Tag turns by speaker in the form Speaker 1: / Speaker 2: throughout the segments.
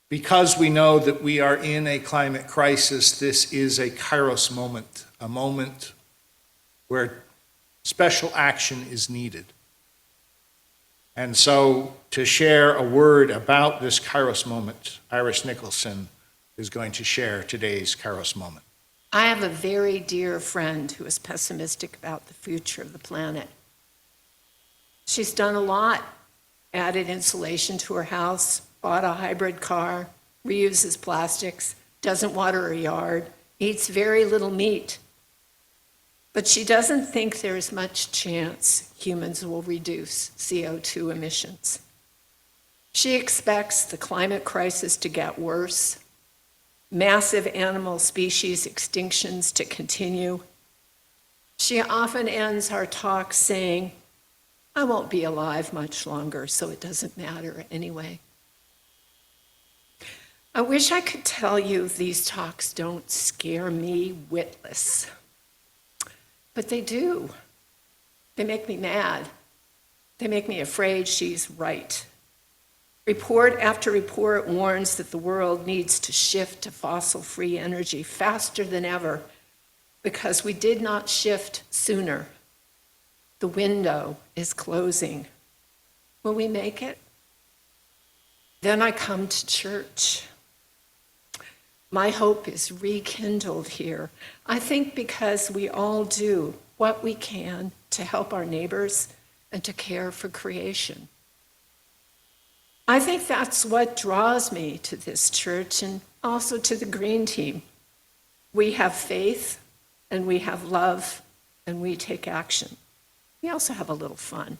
Speaker 1: Because we know that we are in a climate crisis, this is a Kairos moment, a moment where special action is needed. And so to share a word about this Kairos moment, Iris Nicholson is going to share today's Kairos moment.
Speaker 2: I have a very dear friend who is pessimistic about the future of the planet. She's done a lot, added insulation to her house, bought a hybrid car, reuses plastics, doesn't water her yard, eats very little meat. But she doesn't think there is much chance humans will reduce CO2 emissions. She expects the climate crisis to get worse, massive animal species extinctions to continue. She often ends our talks saying, "I won't be alive much longer, so it doesn't matter anyway." I wish I could tell you these talks don't scare me witless, but they do. They make me mad. They make me afraid she's right. Report after report warns that the world needs to shift to fossil-free energy faster than ever because we did not shift sooner. The window is closing. Will we make it? Then I come to church. My hope is rekindled here. I think because we all do what we can to help our neighbors and to care for creation. I think that's what draws me to this church and also to the Green Team. We have faith and we have love and we take action. We also have a little fun.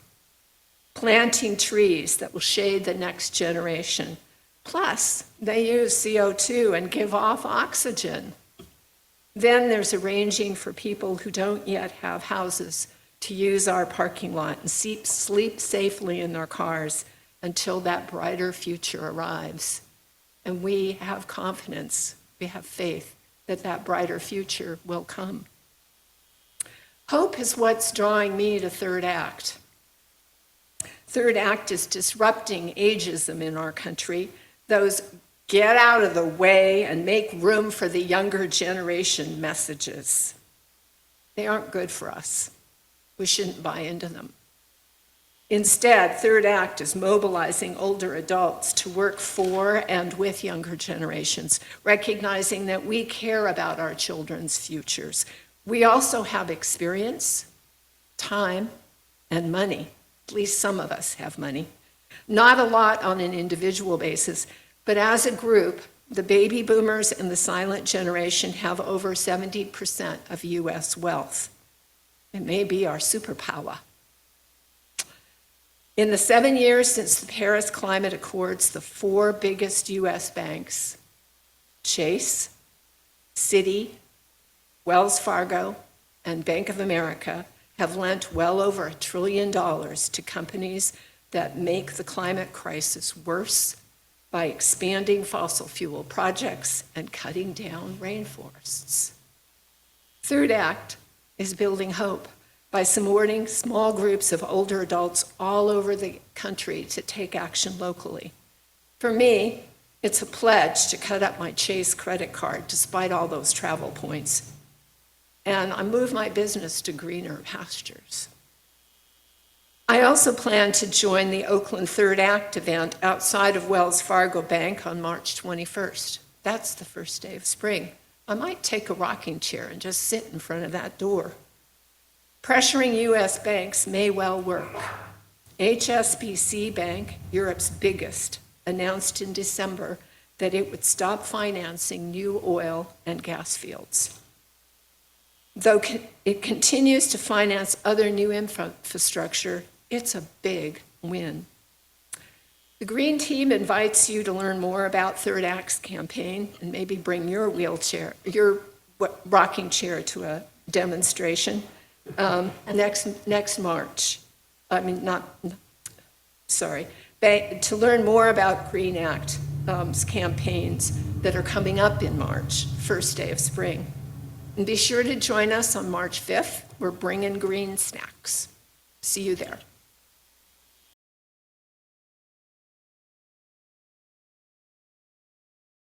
Speaker 2: Planting trees that will shade the next generation. Plus, they use CO2 and give off oxygen. Then there's arranging for people who don't yet have houses to use our parking lot and sleep safely in their cars until that brighter future arrives. And we have confidence, we have faith that that brighter future will come. Hope is what's drawing me to Third Act. Third Act is disrupting ageism in our country. Those get out of the way and make room for the younger generation messages. They aren't good for us. We shouldn't buy into them. Instead, Third Act is mobilizing older adults to work for and with younger generations, recognizing that we care about our children's futures. We also have experience, time, and money. At least some of us have money. Not a lot on an individual basis, but as a group, the baby boomers and the silent generation have over 70% of US wealth. It may be our superpower. In the 7 years since the Paris Climate Accords, the 4 biggest US banks, Chase, Citi, Wells Fargo, and Bank of America, have lent well over $1 trillion to companies that make the climate crisis worse by expanding fossil fuel projects and cutting down rainforests. Third Act is building hope by supporting small groups of older adults all over the country to take action locally. For me, it's a pledge to cut up my Chase credit card despite all those travel points. And I move my business to greener pastures. I also plan to join the Oakland Third Act event outside of Wells Fargo Bank on March 21st. That's the first day of spring. I might take a rocking chair and just sit in front of that door. Pressuring US banks may well work. HSBC Bank, Europe's biggest, announced in December that it would stop financing new oil and gas fields. Though it continues to finance other new infrastructure, it's a big win. The Green Team invites you to learn more about Third Act's campaign and maybe bring your rocking chair to a demonstration next March. To learn more about Green Act's campaigns that are coming up in March, first day of spring. And be sure to join us on March 5th. We're bringing green snacks. See you there.